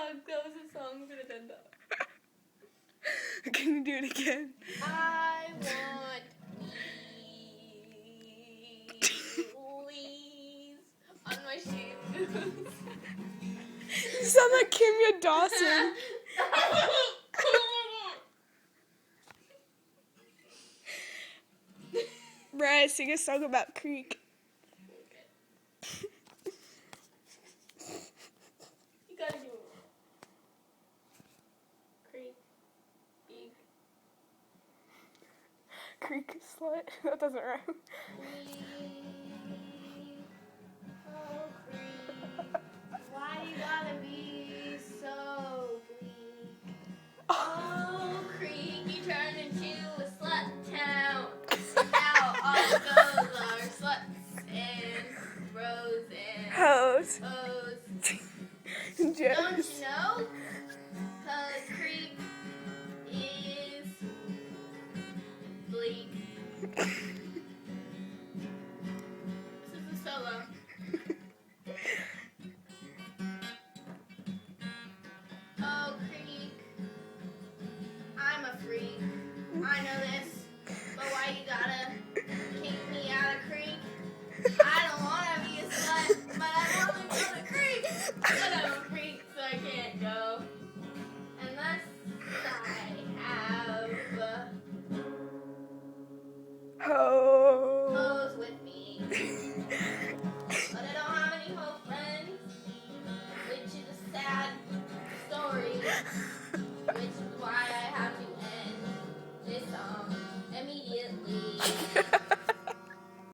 Fuck, that was a song. We could have done that. Can you do it again? I want wheelies on my shoes. You sound like Kimya Dawson. Brad, sing a song about Creek. You gotta do it. Creek. Big. Creek slut. That doesn't rhyme. Oh, Creek. Why you gotta be so bleak? Oh, Creek, you turned into a slut town. Now all those are sluts and bros and Hoes. hoes. Jokes. Don't you know?